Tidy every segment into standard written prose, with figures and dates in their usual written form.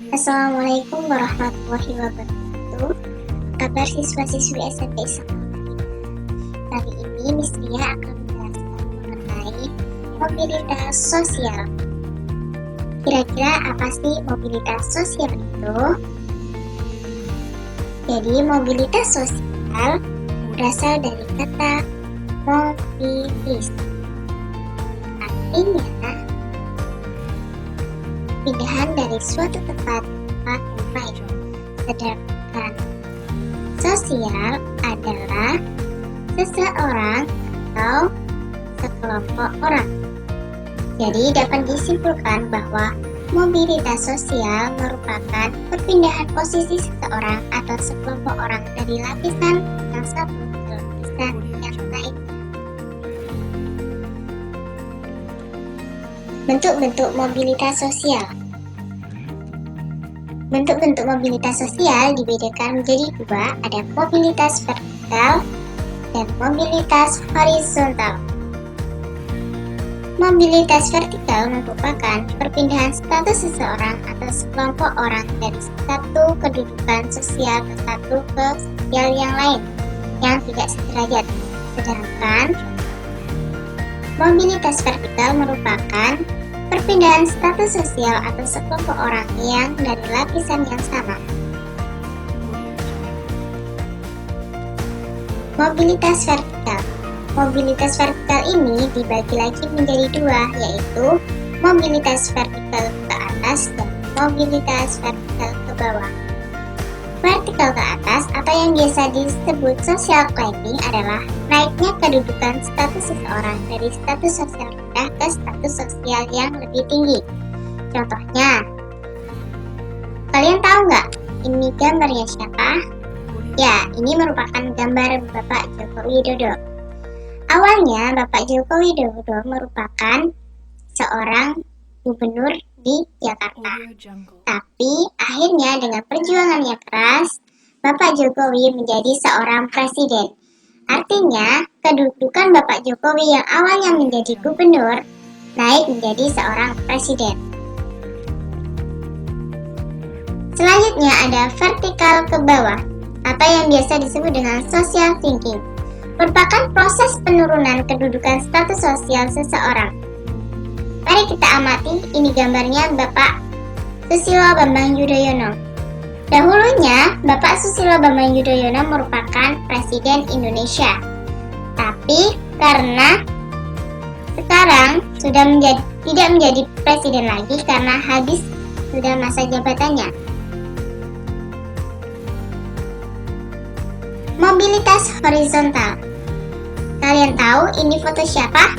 Assalamualaikum warahmatullahi wabarakatuh. Kabar siswa-siswi SMP Islam. Kali ini Miss Ria akan menjelaskan mengenai mobilitas sosial. Kira-kira apa sih mobilitas sosial itu? Jadi mobilitas sosial berasal dari kata mobilis. Artinya pindahan dari suatu tempat ke lain. Sedangkan sosial adalah seseorang atau sekelompok orang. Jadi dapat disimpulkan bahwa mobilitas sosial merupakan perpindahan posisi seseorang atau sekelompok orang dari lapisan yang satu ke lapisan yang lain. Bentuk-bentuk mobilitas sosial. Bentuk-bentuk mobilitas sosial dibedakan menjadi dua, ada mobilitas vertikal dan mobilitas horizontal. Mobilitas vertikal merupakan perpindahan status seseorang atau sekelompok orang dari satu kedudukan sosial ke satu ke sosial yang lain yang tidak sederajat. Sedangkan mobilitas vertikal merupakan perpindahan status sosial atau sekelompok orang yang dari lapisan yang sama. Mobilitas vertikal. Mobilitas vertikal ini dibagi lagi menjadi dua, yaitu mobilitas vertikal ke atas dan mobilitas vertikal ke bawah. Vertikal ke atas atau yang biasa disebut social climbing adalah naiknya kedudukan status seseorang dari status sosial rendah ke status sosial yang lebih tinggi. Contohnya, kalian tahu nggak ini gambarnya siapa? Ya, ini merupakan gambar Bapak Joko Widodo. Awalnya Bapak Joko Widodo merupakan seorang gubernur di Jakarta. Tapi akhirnya dengan perjuangannya keras, Bapak Jokowi menjadi seorang presiden. Artinya, kedudukan Bapak Jokowi yang awalnya menjadi gubernur naik menjadi seorang presiden. Selanjutnya ada vertikal ke bawah atau yang biasa disebut dengan social thinking. Merupakan proses penurunan kedudukan status sosial seseorang. Mari kita amati, ini gambarnya Bapak Susilo Bambang Yudhoyono. Dahulunya, Bapak Susilo Bambang Yudhoyono merupakan Presiden Indonesia. Tapi karena sekarang tidak menjadi presiden lagi karena habis sudah masa jabatannya. Mobilitas horizontal. Kalian tahu ini foto siapa?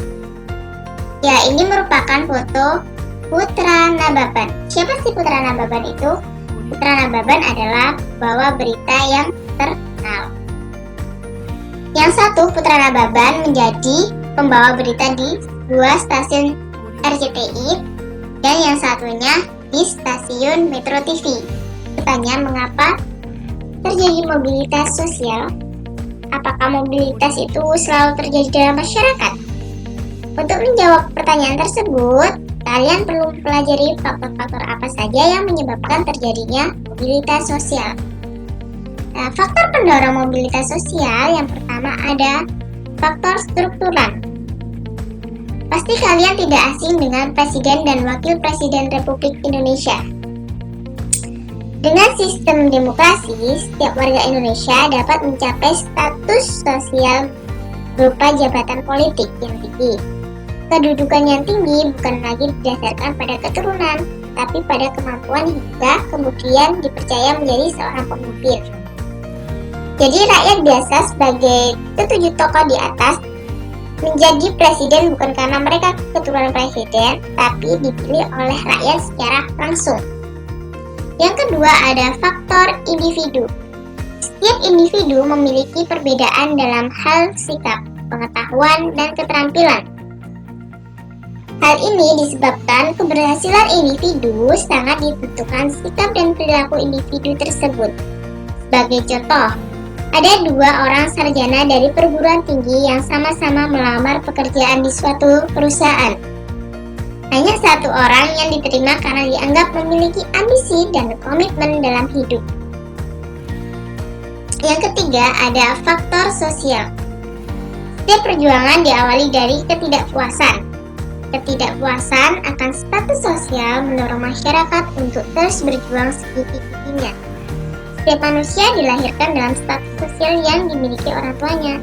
Ya, ini merupakan foto Putra Nababan. Siapa sih Putra Nababan itu? Putra Nababan adalah pembawa berita yang terkenal. Yang satu, Putra Nababan menjadi pembawa berita di sebuah stasiun RCTI dan yang satunya di stasiun Metro TV. Bertanya mengapa terjadi mobilitas sosial? Apakah mobilitas itu selalu terjadi dalam masyarakat? Untuk menjawab pertanyaan tersebut, kalian perlu mempelajari faktor-faktor apa saja yang menyebabkan terjadinya mobilitas sosial. Nah, faktor pendorong mobilitas sosial yang pertama ada faktor struktural. Pasti kalian tidak asing dengan Presiden dan Wakil Presiden Republik Indonesia. Dengan sistem demokrasi, setiap warga Indonesia dapat mencapai status sosial berupa jabatan politik yang tinggi. Kedudukan yang tinggi bukan lagi didasarkan pada keturunan, tapi pada kemampuan hingga kemudian dipercaya menjadi seorang pemimpin. Jadi rakyat biasa sebagai ketujuh tokoh di atas menjadi presiden bukan karena mereka keturunan presiden, tapi dipilih oleh rakyat secara langsung. Yang kedua ada faktor individu. Setiap individu memiliki perbedaan dalam hal sikap, pengetahuan, dan keterampilan. Hal ini disebabkan keberhasilan individu sangat ditentukan sikap dan perilaku individu tersebut. Sebagai contoh, ada dua orang sarjana dari perguruan tinggi yang sama-sama melamar pekerjaan di suatu perusahaan. Hanya satu orang yang diterima karena dianggap memiliki ambisi dan komitmen dalam hidup. Yang ketiga, ada faktor sosial. Setiap perjuangan diawali dari ketidakpuasan. Ketidakpuasan akan status sosial mendorong masyarakat untuk terus berjuang segigi-giginya. Setiap manusia dilahirkan dalam status sosial yang dimiliki orang tuanya.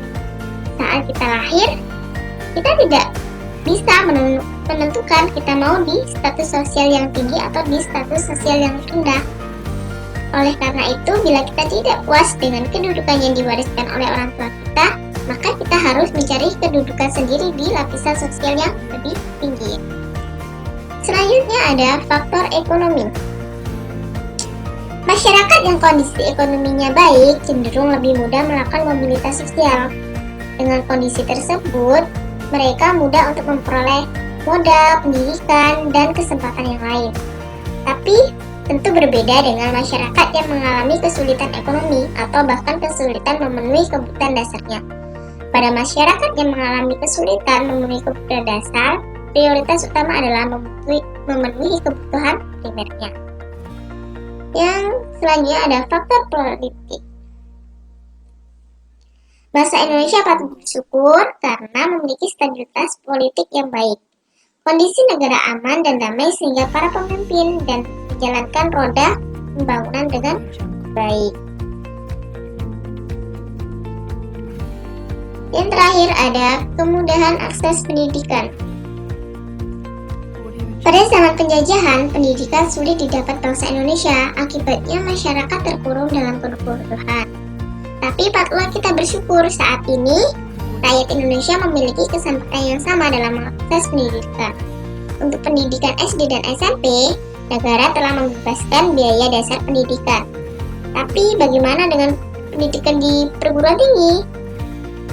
Saat kita lahir, kita tidak bisa menentukan kita mau di status sosial yang tinggi atau di status sosial yang rendah. Oleh karena itu, bila kita tidak puas dengan kedudukan yang diwariskan oleh orang tua kita, maka kita harus mencari kedudukan sendiri di lapisan sosial yang lebih tinggi. Selanjutnya ada faktor ekonomi. Masyarakat yang kondisi ekonominya baik cenderung lebih mudah melakukan mobilitas sosial. Dengan kondisi tersebut, mereka mudah untuk memperoleh modal, pendidikan, dan kesempatan yang lain. Tapi, tentu berbeda dengan masyarakat yang mengalami kesulitan ekonomi atau bahkan kesulitan memenuhi kebutuhan dasarnya. Pada masyarakat yang mengalami kesulitan memenuhi kebutuhan dasar, prioritas utama adalah memenuhi kebutuhan primernya. Yang selanjutnya ada faktor politik. Bangsa Indonesia patut bersyukur karena memiliki stabilitas politik yang baik. Kondisi negara aman dan damai sehingga para pemimpin dan menjalankan roda pembangunan dengan baik. Yang terakhir ada kemudahan akses pendidikan. Pada zaman penjajahan, pendidikan sulit didapat bangsa Indonesia, akibatnya masyarakat terkurung dalam kebodohan. Tapi patutlah kita bersyukur saat ini rakyat Indonesia memiliki kesempatan yang sama dalam mengakses pendidikan. Untuk pendidikan SD dan SMP, negara telah membebaskan biaya dasar pendidikan. Tapi bagaimana dengan pendidikan di perguruan tinggi?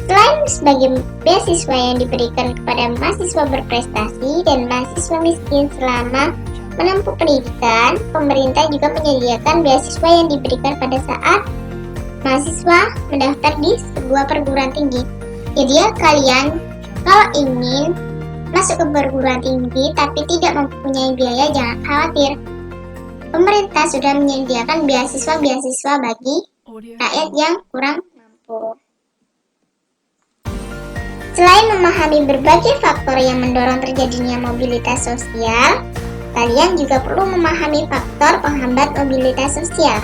Selain sebagai beasiswa yang diberikan kepada mahasiswa berprestasi dan mahasiswa miskin selama menempuh pendidikan, pemerintah juga menyediakan beasiswa yang diberikan pada saat mahasiswa mendaftar di sebuah perguruan tinggi. Jadi ya kalian kalau ingin masuk ke perguruan tinggi tapi tidak mempunyai biaya, jangan khawatir. Pemerintah sudah menyediakan beasiswa-beasiswa bagi rakyat yang kurang mampu. Selain memahami berbagai faktor yang mendorong terjadinya mobilitas sosial, kalian juga perlu memahami faktor penghambat mobilitas sosial,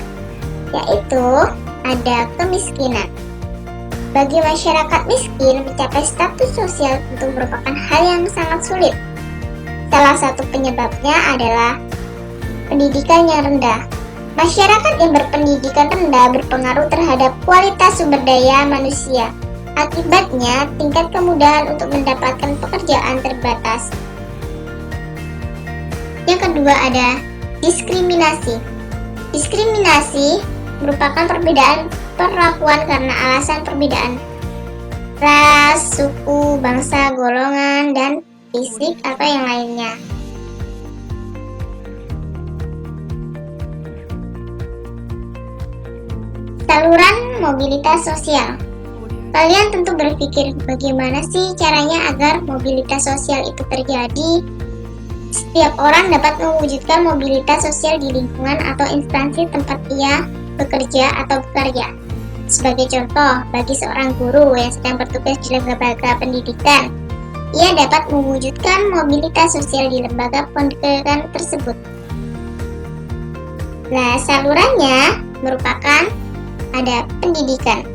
yaitu ada kemiskinan. Bagi masyarakat miskin, mencapai status sosial tentu merupakan hal yang sangat sulit. Salah satu penyebabnya adalah pendidikan yang rendah. Masyarakat yang berpendidikan rendah berpengaruh terhadap kualitas sumber daya manusia. Akibatnya, tingkat kemudahan untuk mendapatkan pekerjaan terbatas. Yang kedua ada diskriminasi. Diskriminasi merupakan perbedaan perlakuan karena alasan perbedaan ras, suku, bangsa, golongan, dan fisik atau yang lainnya. Saluran mobilitas sosial. Kalian tentu berpikir bagaimana sih caranya agar mobilitas sosial itu terjadi? Setiap orang dapat mewujudkan mobilitas sosial di lingkungan atau instansi tempat ia bekerja atau bekerja. Sebagai contoh, bagi seorang guru yang sedang bertugas di lembaga pendidikan, ia dapat mewujudkan mobilitas sosial di lembaga pendidikan tersebut. Nah, salurannya merupakan ada pendidikan.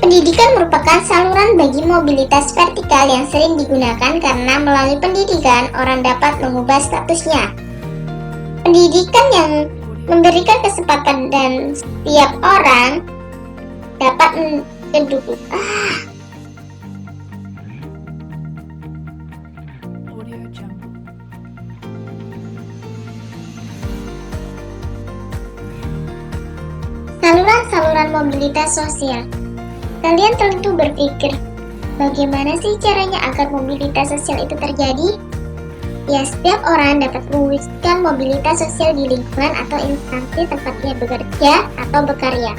Pendidikan merupakan saluran bagi mobilitas vertikal yang sering digunakan karena melalui pendidikan orang dapat mengubah statusnya. Pendidikan yang memberikan kesempatan dan setiap orang dapat menduduki. Saluran-saluran mobilitas sosial. Kalian tentu berpikir, bagaimana sih caranya agar mobilitas sosial itu terjadi? Ya, setiap orang dapat mewujudkan mobilitas sosial di lingkungan atau instansi tempat ia bekerja atau berkarya.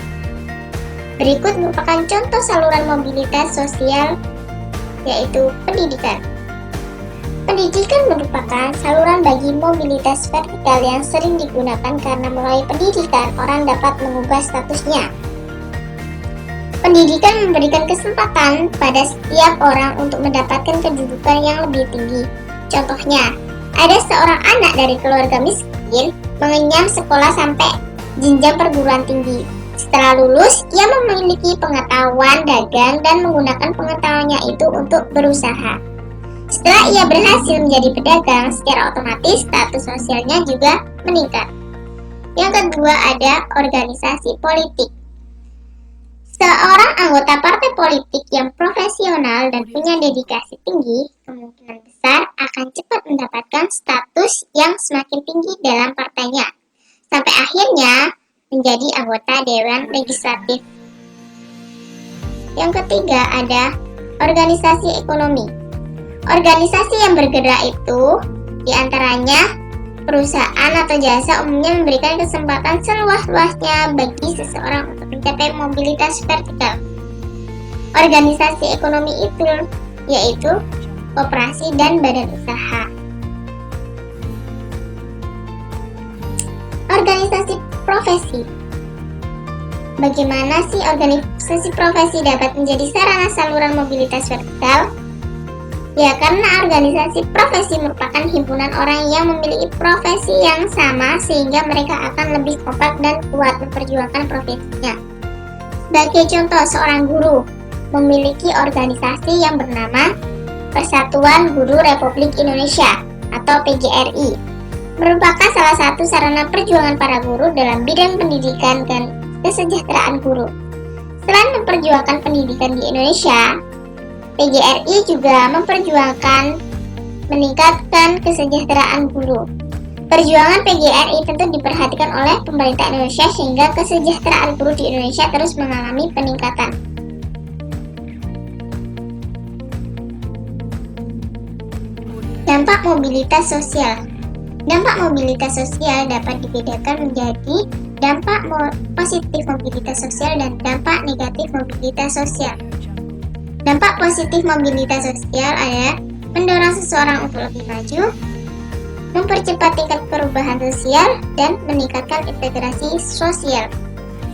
Berikut merupakan contoh saluran mobilitas sosial, yaitu pendidikan. Pendidikan merupakan saluran bagi mobilitas vertikal yang sering digunakan karena melalui pendidikan orang dapat mengubah statusnya. Pendidikan memberikan kesempatan pada setiap orang untuk mendapatkan kedudukan yang lebih tinggi. Contohnya, ada seorang anak dari keluarga miskin mengenyam sekolah sampai jenjang perguruan tinggi. Setelah lulus, ia memiliki pengetahuan dagang dan menggunakan pengetahuannya itu untuk berusaha. Setelah ia berhasil menjadi pedagang, secara otomatis status sosialnya juga meningkat. Yang kedua ada organisasi politik. Seorang anggota partai politik yang profesional dan punya dedikasi tinggi, kemungkinan besar akan cepat mendapatkan status yang semakin tinggi dalam partainya, sampai akhirnya menjadi anggota Dewan Legislatif. Yang ketiga ada organisasi ekonomi. Organisasi yang bergerak itu diantaranya perusahaan atau jasa umumnya memberikan kesempatan seluas-luasnya bagi seseorang untuk mencapai mobilitas vertikal. Organisasi ekonomi itu yaitu koperasi dan badan usaha. Organisasi profesi. Bagaimana sih organisasi profesi dapat menjadi sarana saluran mobilitas vertikal? Ya, karena organisasi profesi merupakan himpunan orang yang memiliki profesi yang sama sehingga mereka akan lebih kompak dan kuat memperjuangkan profesinya. Sebagai contoh, seorang guru memiliki organisasi yang bernama Persatuan Guru Republik Indonesia atau PGRI. Merupakan salah satu sarana perjuangan para guru dalam bidang pendidikan dan kesejahteraan guru. Selain memperjuangkan pendidikan di Indonesia, PGRI juga memperjuangkan meningkatkan kesejahteraan guru. Perjuangan PGRI tentu diperhatikan oleh pemerintah Indonesia sehingga kesejahteraan guru di Indonesia terus mengalami peningkatan. Dampak mobilitas sosial. Dampak mobilitas sosial dapat dibedakan menjadi dampak positif mobilitas sosial dan dampak negatif mobilitas sosial. Dampak positif mobilitas sosial adalah mendorong seseorang untuk lebih maju, mempercepat tingkat perubahan sosial, dan meningkatkan integrasi sosial.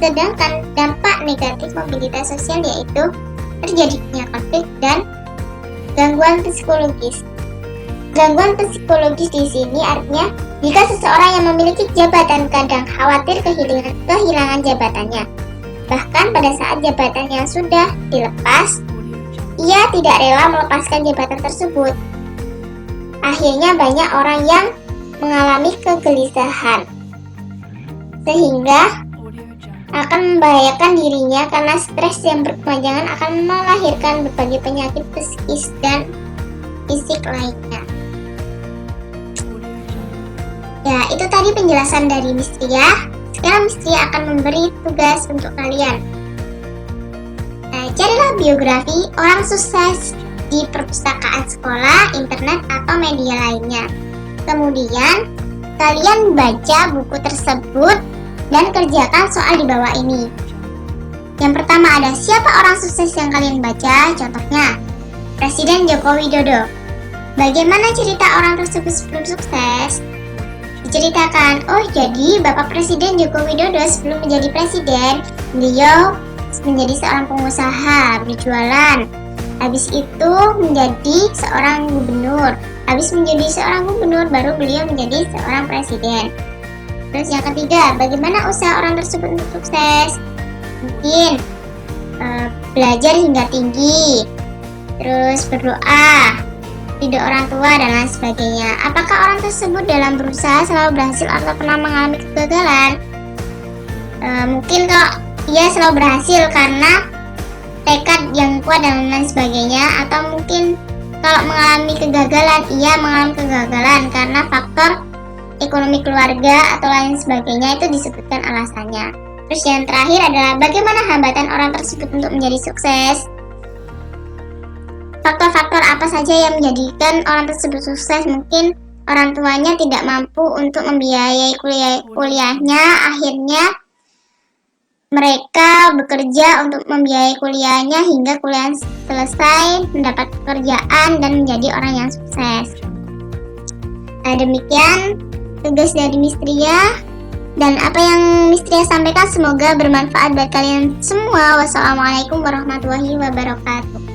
Sedangkan dampak negatif mobilitas sosial yaitu terjadinya konflik dan gangguan psikologis. Gangguan psikologis di sini artinya jika seseorang yang memiliki jabatan kadang khawatir kehilangan jabatannya. Bahkan pada saat jabatannya sudah dilepas, ia tidak rela melepaskan jabatan tersebut. Akhirnya banyak orang yang mengalami kegelisahan, sehingga akan membahayakan dirinya karena stres yang berkepanjangan akan melahirkan berbagai penyakit psikis dan fisik lainnya. Ya, itu tadi penjelasan dari Miss Ria. Sekarang Miss Ria akan memberi tugas untuk kalian. Carilah biografi orang sukses di perpustakaan sekolah, internet, atau media lainnya. Kemudian, kalian baca buku tersebut dan kerjakan soal di bawah ini. Yang pertama ada siapa orang sukses yang kalian baca? Contohnya, Presiden Joko Widodo. Bagaimana cerita orang tersebut sebelum sukses? Diceritakan, oh jadi Bapak Presiden Joko Widodo sebelum menjadi presiden, beliau menjadi seorang pengusaha, berjualan. Habis itu menjadi seorang gubernur. Habis menjadi seorang gubernur, baru beliau menjadi seorang presiden. Terus yang ketiga, bagaimana usaha orang tersebut untuk sukses? Mungkin belajar hingga tinggi, terus berdoa, ridho orang tua, dan lain sebagainya. Apakah orang tersebut dalam berusaha selalu berhasil atau pernah mengalami kegagalan? Mungkin kalau ia selalu berhasil karena tekad yang kuat dan lain sebagainya, atau mungkin kalau mengalami kegagalan, ia mengalami kegagalan karena faktor ekonomi keluarga atau lain sebagainya, itu disebutkan alasannya. Terus yang terakhir adalah bagaimana hambatan orang tersebut untuk menjadi sukses. Faktor-faktor apa saja yang menjadikan orang tersebut sukses? Mungkin orang tuanya tidak mampu untuk membiayai kuliahnya, akhirnya mereka bekerja untuk membiayai kuliahnya hingga kuliah selesai, mendapat pekerjaan, dan menjadi orang yang sukses. Demikian tugas dari Mistria, dan apa yang Mistria sampaikan semoga bermanfaat buat kalian semua. Wassalamualaikum warahmatullahi wabarakatuh.